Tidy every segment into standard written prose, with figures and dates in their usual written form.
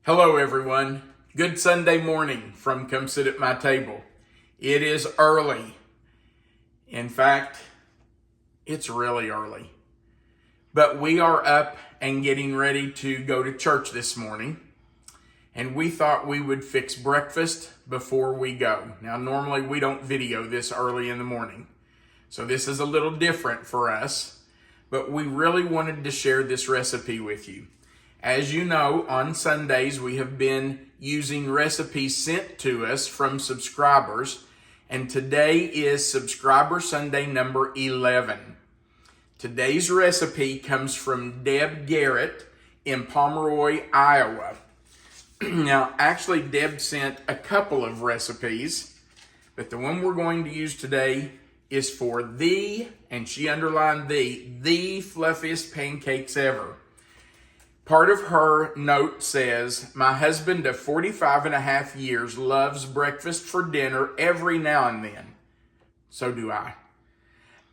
Hello everyone. Good Sunday morning from Come Sit at My Table. It is early. In fact, it's really early. But we are up and getting ready to go to church this morning. And we thought we would fix breakfast before we go. Now normally we don't video this early in the morning. So this is a little different for us. But we really wanted to share this recipe with you. As you know, on Sundays, we have been using recipes sent to us from subscribers, and today is Subscriber Sunday number 11. Today's recipe comes from Deb Garrett in Pomeroy, Iowa. Now, actually, Deb sent a couple of recipes, but the one we're going to use today is for and she underlined the fluffiest pancakes ever. Part of her note says, my husband of 45 and a half years loves breakfast for dinner every now and then. So do I.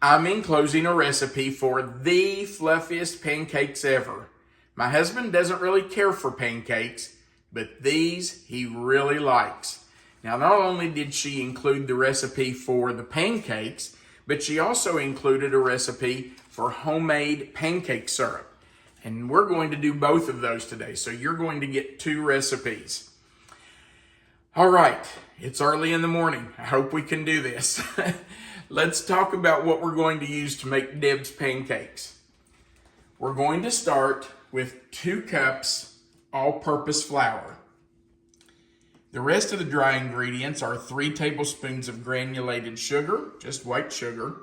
I'm enclosing a recipe for the fluffiest pancakes ever. My husband doesn't really care for pancakes, but these he really likes. Now, not only did she include the recipe for the pancakes, but she also included a recipe for homemade pancake syrup. And we're going to do both of those today. So you're going to get two recipes. All right, it's early in the morning. I hope we can do this. Let's talk about what we're going to use to make Deb's pancakes. We're going to start with 2 cups all-purpose flour. The rest of the dry ingredients are 3 tablespoons of granulated sugar, just white sugar,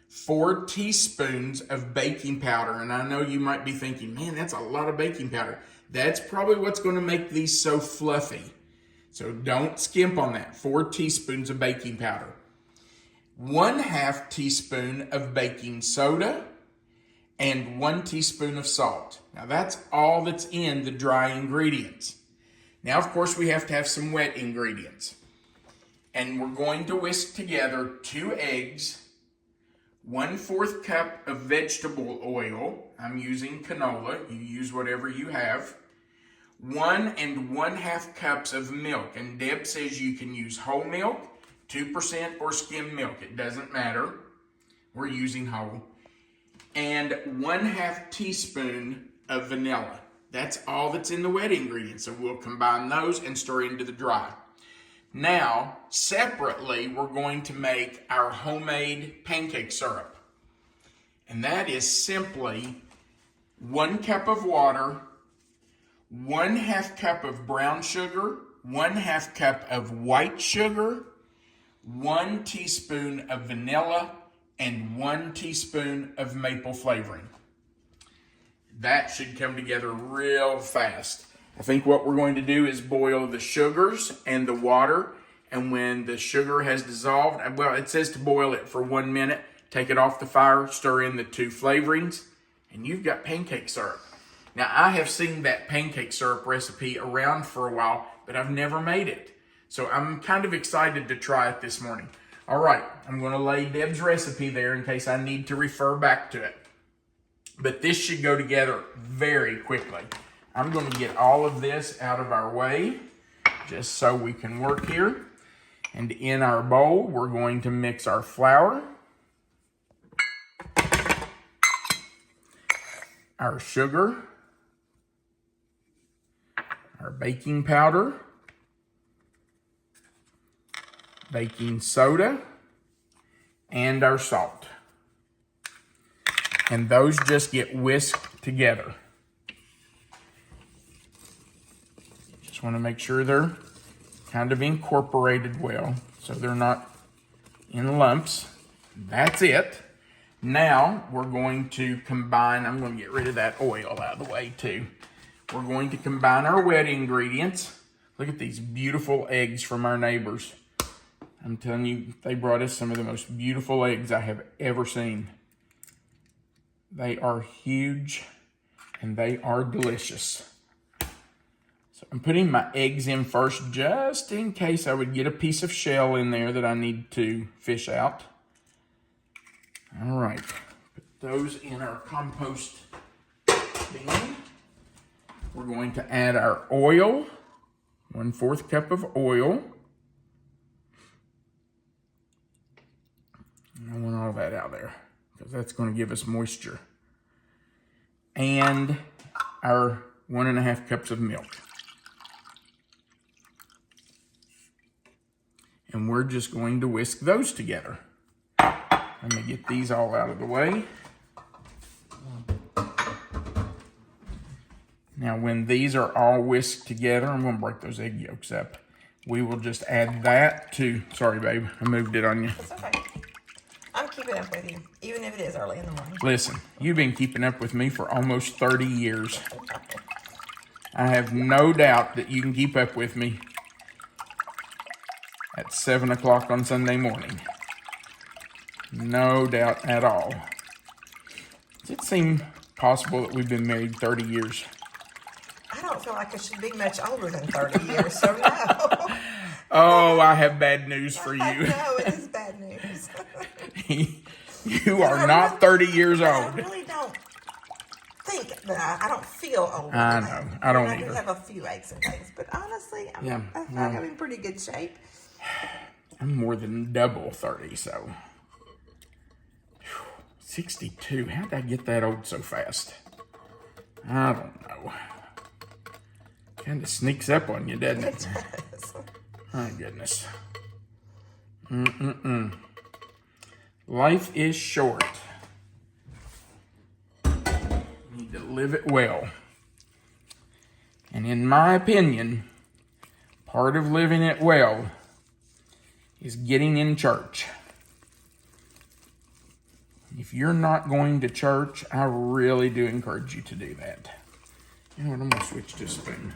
4 teaspoons of baking powder. And I know you might be thinking, man, that's a lot of baking powder. That's probably what's going to make these so fluffy. So don't skimp on that. 4 teaspoons of baking powder. 1/2 teaspoon of baking soda and 1 teaspoon of salt. Now that's all that's in the dry ingredients. Now, of course, we have to have some wet ingredients. And we're going to whisk together 2 eggs, 1/4 cup of vegetable oil. I'm using canola. You use whatever you have. 1 1/2 cups of milk. And Deb says you can use whole milk, 2% or skim milk. It doesn't matter. We're using whole. And 1/2 teaspoon of vanilla. That's all that's in the wet ingredients. So we'll combine those and stir into the dry. Now, separately, we're going to make our homemade pancake syrup. And that is simply 1 cup of water, 1/2 cup of brown sugar, 1/2 cup of white sugar, 1 teaspoon of vanilla, and 1 teaspoon of maple flavoring. That should come together real fast. I think what we're going to do is boil the sugars and the water, and when the sugar has dissolved, well, it says to boil it for 1 minute, take it off the fire, stir in the 2 flavorings, and you've got pancake syrup. Now, I have seen that pancake syrup recipe around for a while, but I've never made it. So I'm kind of excited to try it this morning. All right, I'm going to lay Deb's recipe there in case I need to refer back to it. But this should go together very quickly. I'm going to get all of this out of our way just so we can work here. And in our bowl, we're going to mix our flour, our sugar, our baking powder, baking soda, and our salt. And those just get whisked together. Just want to make sure they're kind of incorporated well, so they're not in lumps. That's it. Now we're going to combine, I'm going to get rid of that oil out of the way too. We're going to combine our wet ingredients. Look at these beautiful eggs from our neighbors. I'm telling you, they brought us some of the most beautiful eggs I have ever seen. They are huge and they are delicious. So I'm putting my eggs in first just in case I would get a piece of shell in there that I need to fish out. All right, put those in our compost bin. we're going to add our oil, 1/4 cup of oil. I want all that out there because that's going to give us moisture. And our 1.5 cups of milk. And we're just going to whisk those together. Let me get these all out of the way. Now, when these are all whisked together, I'm going to break those egg yolks up. We will just add that to, sorry, babe, I moved it on you. It's okay. I'm keeping up with you, even if it is early in the morning. Listen, you've been keeping up with me for almost 30 years. I have no doubt that you can keep up with me at 7 o'clock on Sunday morning. No doubt at all. Does it seem possible that we've been married 30 years? I don't feel like I should be much older than 30 years, so no. Oh, I have bad news for you. I know, it is bad news. You are not 30 years old. I really don't think that I don't feel older. I know. I don't I do either. have a few aches and pains, but honestly, I feel like I'm in pretty good shape. I'm more than double 30, so. 62. How did I get that old so fast? I don't know. Kind of sneaks up on you, doesn't it? It does. My goodness. Life is short. You need to live it well. And in my opinion, part of living it well is getting in church. If you're not going to church, I really do encourage you to do that. You know what, I'm going to switch to a spoon.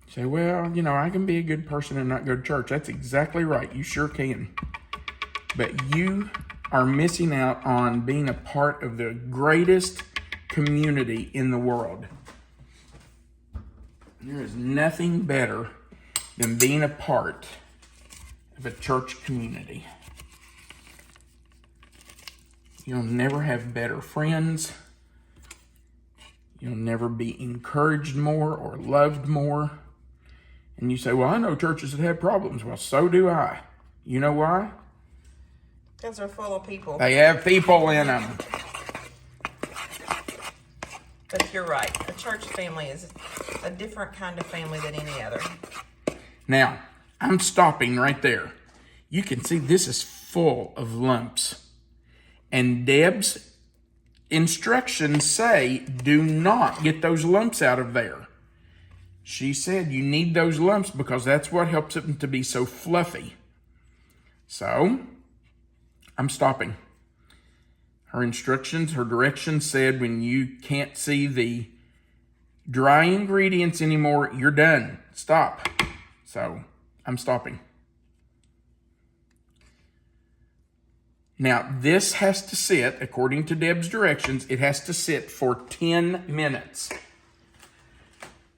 Say, well, you know, I can be a good person and not go to church. That's exactly right. You sure can. But you are missing out on being a part of the greatest community in the world. There is nothing better than being a part of a church community. You'll never have better friends. You'll never be encouraged more or loved more. And you say, well, I know churches that have problems. Well, so do I. You know why? Because they're full of people. They have people in them. But you're right. A church family is a different kind of family than any other. Now, I'm stopping right there. You can see this is full of lumps. And Deb's instructions say, do not get those lumps out of there. She said you need those lumps because that's what helps them to be so fluffy. So, I'm stopping. Her instructions, her directions said when you can't see the dry ingredients anymore, you're done. Stop. So, I'm stopping. Now, this has to sit, according to Deb's directions, it has to sit for 10 minutes.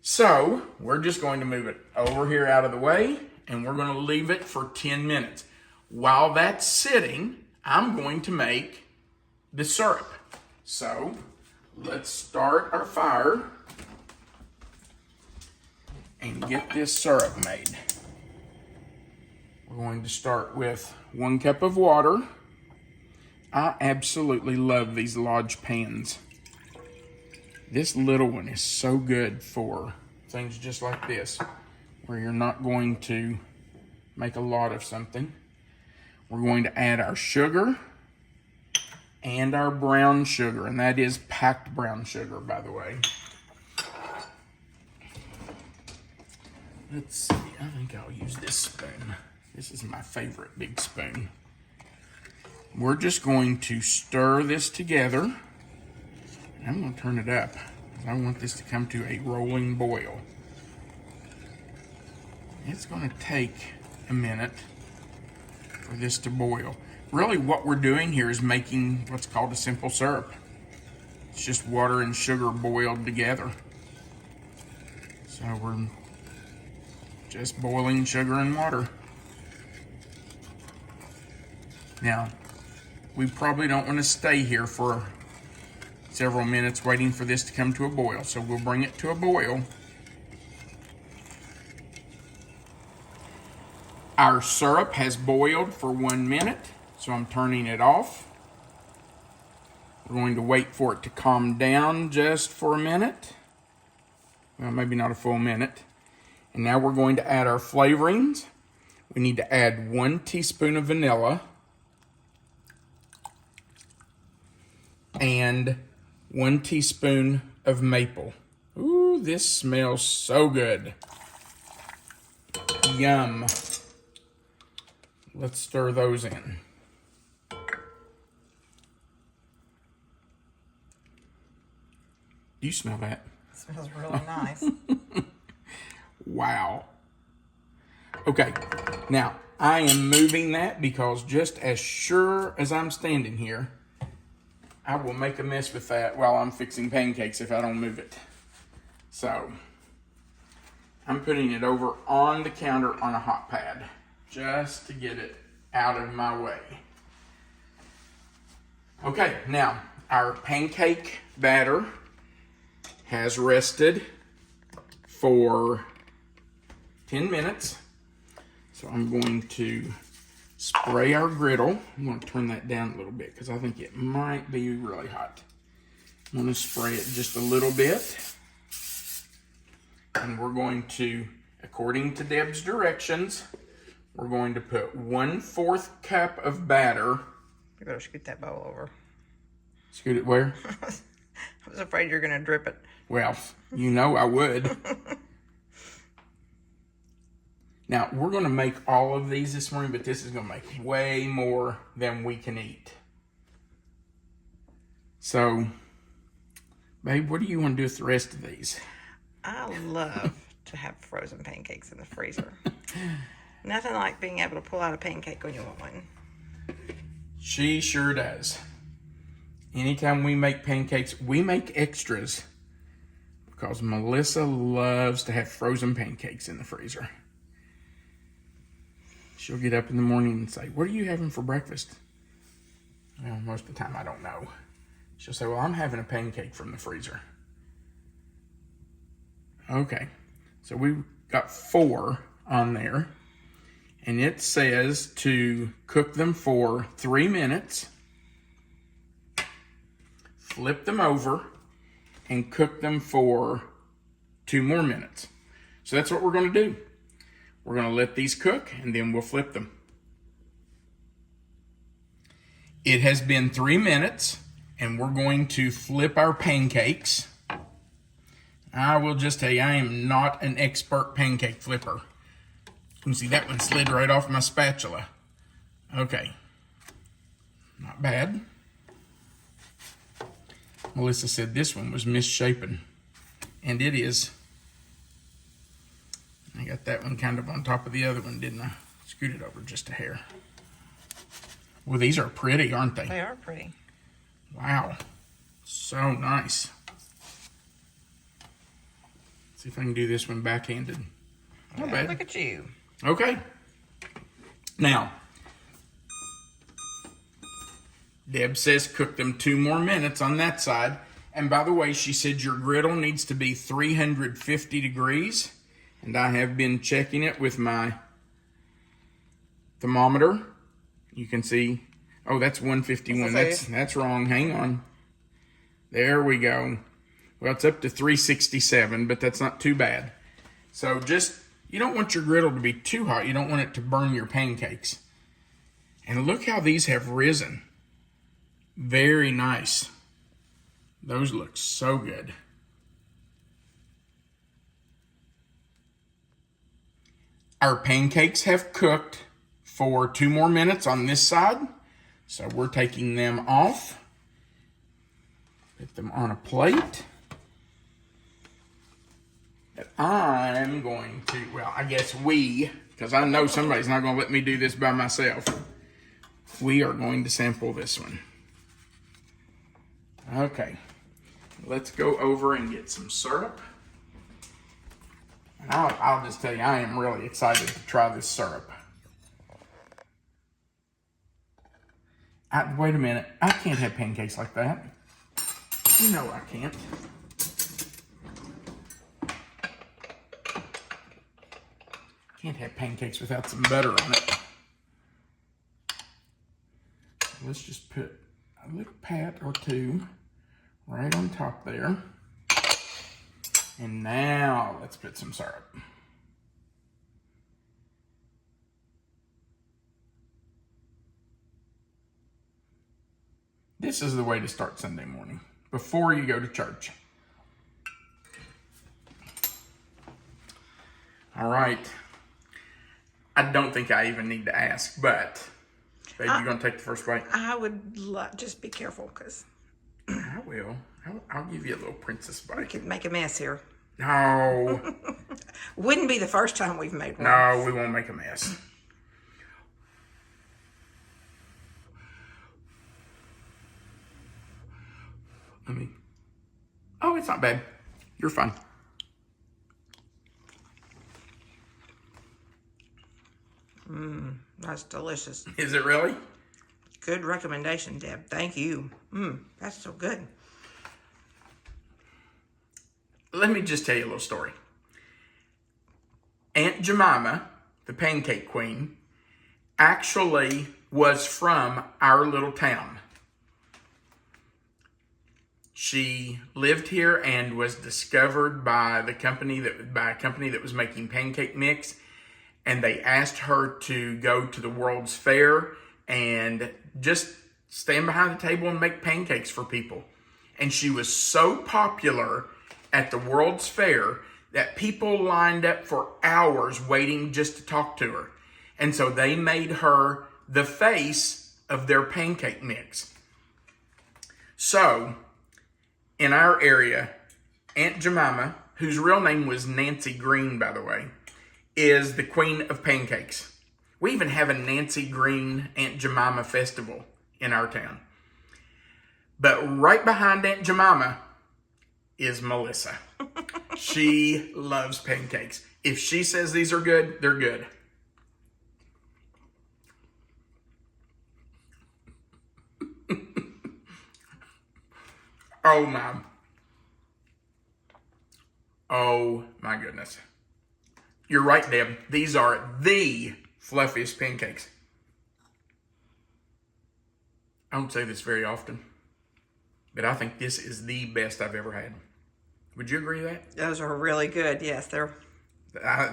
So, we're just going to move it over here out of the way, and we're going to leave it for 10 minutes. While that's sitting, I'm going to make the syrup. So, let's start our fire and get this syrup made. We're going to start with 1 cup of water. I absolutely love these Lodge pans. This little one is so good for things just like this, where you're not going to make a lot of something. We're going to add our sugar and our brown sugar, and that is packed brown sugar, by the way. Let's see, I think I'll use this spoon. This is my favorite big spoon. We're just going to stir this together. I'm going to turn it up. I want this to come to a rolling boil. It's going to take a minute for this to boil. Really what we're doing here is making what's called a simple syrup. It's just water and sugar boiled together. So we're just boiling sugar and water. Now, we probably don't want to stay here for several minutes waiting for this to come to a boil. So we'll bring it to a boil. Our syrup has boiled for 1 minute, so I'm turning it off. We're going to wait for it to calm down just for a minute. Well, maybe not a full minute. And now we're going to add our flavorings. We need to add 1 teaspoon of vanilla and 1 teaspoon of maple. Ooh, this smells so good. Yum. Let's stir those in. Do you smell that? It smells really nice. Wow. Okay, now I am moving that because just as sure as I'm standing here, I will make a mess with that while I'm fixing pancakes if I don't move it. So, I'm putting it over on the counter on a hot pad just to get it out of my way. Okay, now our pancake batter has rested for 10 minutes. So I'm going to spray our griddle. I'm going to turn that down a little bit because I think it might be really hot. I'm going to spray it just a little bit. And we're going to, according to Deb's directions, we're going to put 1/4 cup of batter. You better scoot that bowl over. Scoot it where? I was afraid you're going to drip it. Well, you know I would. Now, we're going to make all of these this morning, but this is going to make way more than we can eat. So, babe, what do you want to do with the rest of these? I love to have frozen pancakes in the freezer. Nothing like being able to pull out a pancake when you want one. She sure does. Anytime we make pancakes, we make extras because Melissa loves to have frozen pancakes in the freezer. She'll get up in the morning and say, "What are you having for breakfast?" Well, most of the time I don't know. She'll say, "Well, I'm having a pancake from the freezer." Okay, so we've got 4 on there. And it says to cook them for 3 minutes. Flip them over and cook them for 2 more minutes. So that's what we're going to do. We're going to let these cook and then we'll flip them. It has been 3 minutes and we're going to flip our pancakes. I will just tell you, I am not an expert pancake flipper. You can see that one slid right off my spatula. Okay. Not bad. Melissa said this one was misshapen. And it is. I got that one kind of on top of the other one, didn't I? Scoot it over just a hair. Well, these are pretty, aren't they? They are pretty. Wow. So nice. See if I can do this one backhanded. Not bad. Look at you. Okay. Now, Deb says cook them 2 more minutes on that side. And by the way, she said your griddle needs to be 350 degrees. And I have been checking it with my thermometer. You can see, oh, that's 151. That's wrong. Hang on. There we go. Well, it's up to 367, but that's not too bad. So just, you don't want your griddle to be too hot. You don't want it to burn your pancakes. And look how these have risen. Very nice. Those look so good. Our pancakes have cooked for 2 more minutes on this side. So we're taking them off. Put them on a plate. But I'm going to, well, I guess we, because I know somebody's not going to let me do this by myself. We are going to sample this one. Okay, let's go over and get some syrup. And I'll just tell you, I am really excited to try this syrup. Wait a minute, I can't have pancakes like that. You know I can't. Can't have pancakes without some butter on it. Let's just put a little pat or two right on top there. And now let's put some syrup. This is the way to start Sunday morning, before you go to church. All right. I don't think I even need to ask, but babe, you gonna take the first bite? I would just be careful, because I will. I'll give you a little princess bite. we could make a mess here. No. Wouldn't be the first time we've made one. No, we won't make a mess. Oh, it's not bad. You're fine. That's delicious. Is it really? Good recommendation, Deb. Thank you. That's so good. Let me just tell you a little story. Aunt Jemima, the pancake queen, actually was from our little town. She lived here and was discovered by a company that was making pancake mix, and they asked her to go to the World's Fair and just stand behind the table and make pancakes for people. And she was so popular at the World's Fair that people lined up for hours waiting just to talk to her. And so they made her the face of their pancake mix. So, in our area, Aunt Jemima, whose real name was Nancy Green, by the way, is the queen of pancakes. We even have a Nancy Green Aunt Jemima festival in our town. But right behind Aunt Jemima is Melissa. She loves pancakes. If she says these are good, they're good. Oh my goodness. You're right, Deb. These are the fluffiest pancakes. I don't say this very often, but I think this is the best I've ever had. Would you agree with that? Those are really good. Yes,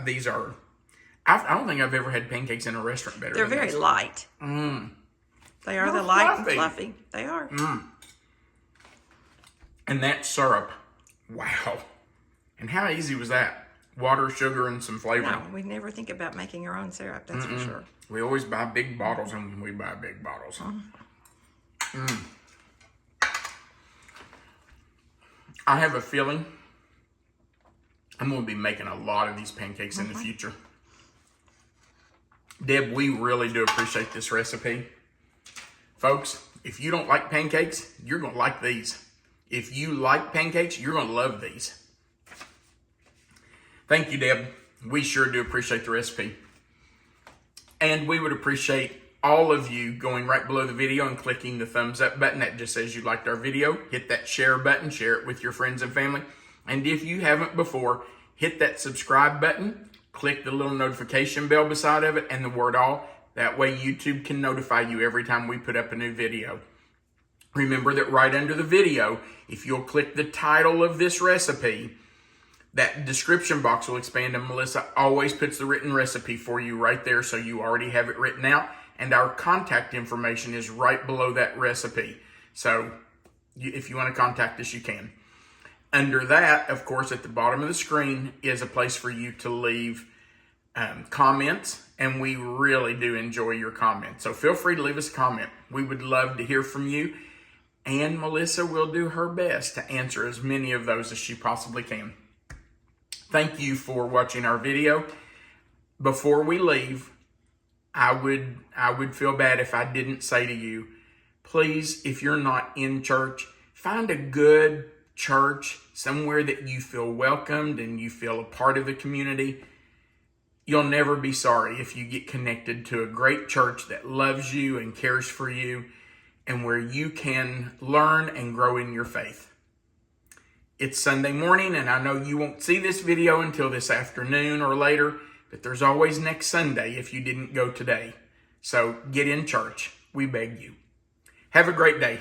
These are. I don't think I've ever had pancakes in a restaurant better. They're very light. They are the light and fluffy. They are. And that syrup, wow. And how easy was that? Water, sugar, and some flavoring. No, we never think about making our own syrup, that's for sure. We always buy big bottles, and we buy big bottles. I have a feeling I'm going to be making a lot of these pancakes in the future. Deb, we really do appreciate this recipe. Folks, if you don't like pancakes, you're going to like these. If you like pancakes, you're going to love these. Thank you, Deb. We sure do appreciate the recipe. And we would appreciate all of you going right below the video and clicking the thumbs up button. That just says you liked our video. Hit that share button. Share it with your friends and family. And if you haven't before, hit that subscribe button. Click the little notification bell beside of it and the word all. That way YouTube can notify you every time we put up a new video. Remember that right under the video, if you'll click the title of this recipe, that description box will expand, and Melissa always puts the written recipe for you right there, so you already have it written out, and our contact information is right below that recipe. So if you want to contact us, you can. Under that, of course, at the bottom of the screen is a place for you to leave comments, and we really do enjoy your comments. So feel free to leave us a comment. We would love to hear from you, and Melissa will do her best to answer as many of those as she possibly can. Thank you for watching our video. Before we leave, I would feel bad if I didn't say to you, please, if you're not in church, find a good church, somewhere that you feel welcomed and you feel a part of the community. You'll never be sorry if you get connected to a great church that loves you and cares for you, and where you can learn and grow in your faith. It's Sunday morning, and I know you won't see this video until this afternoon or later, but there's always next Sunday if you didn't go today. So get in church. We beg you. Have a great day.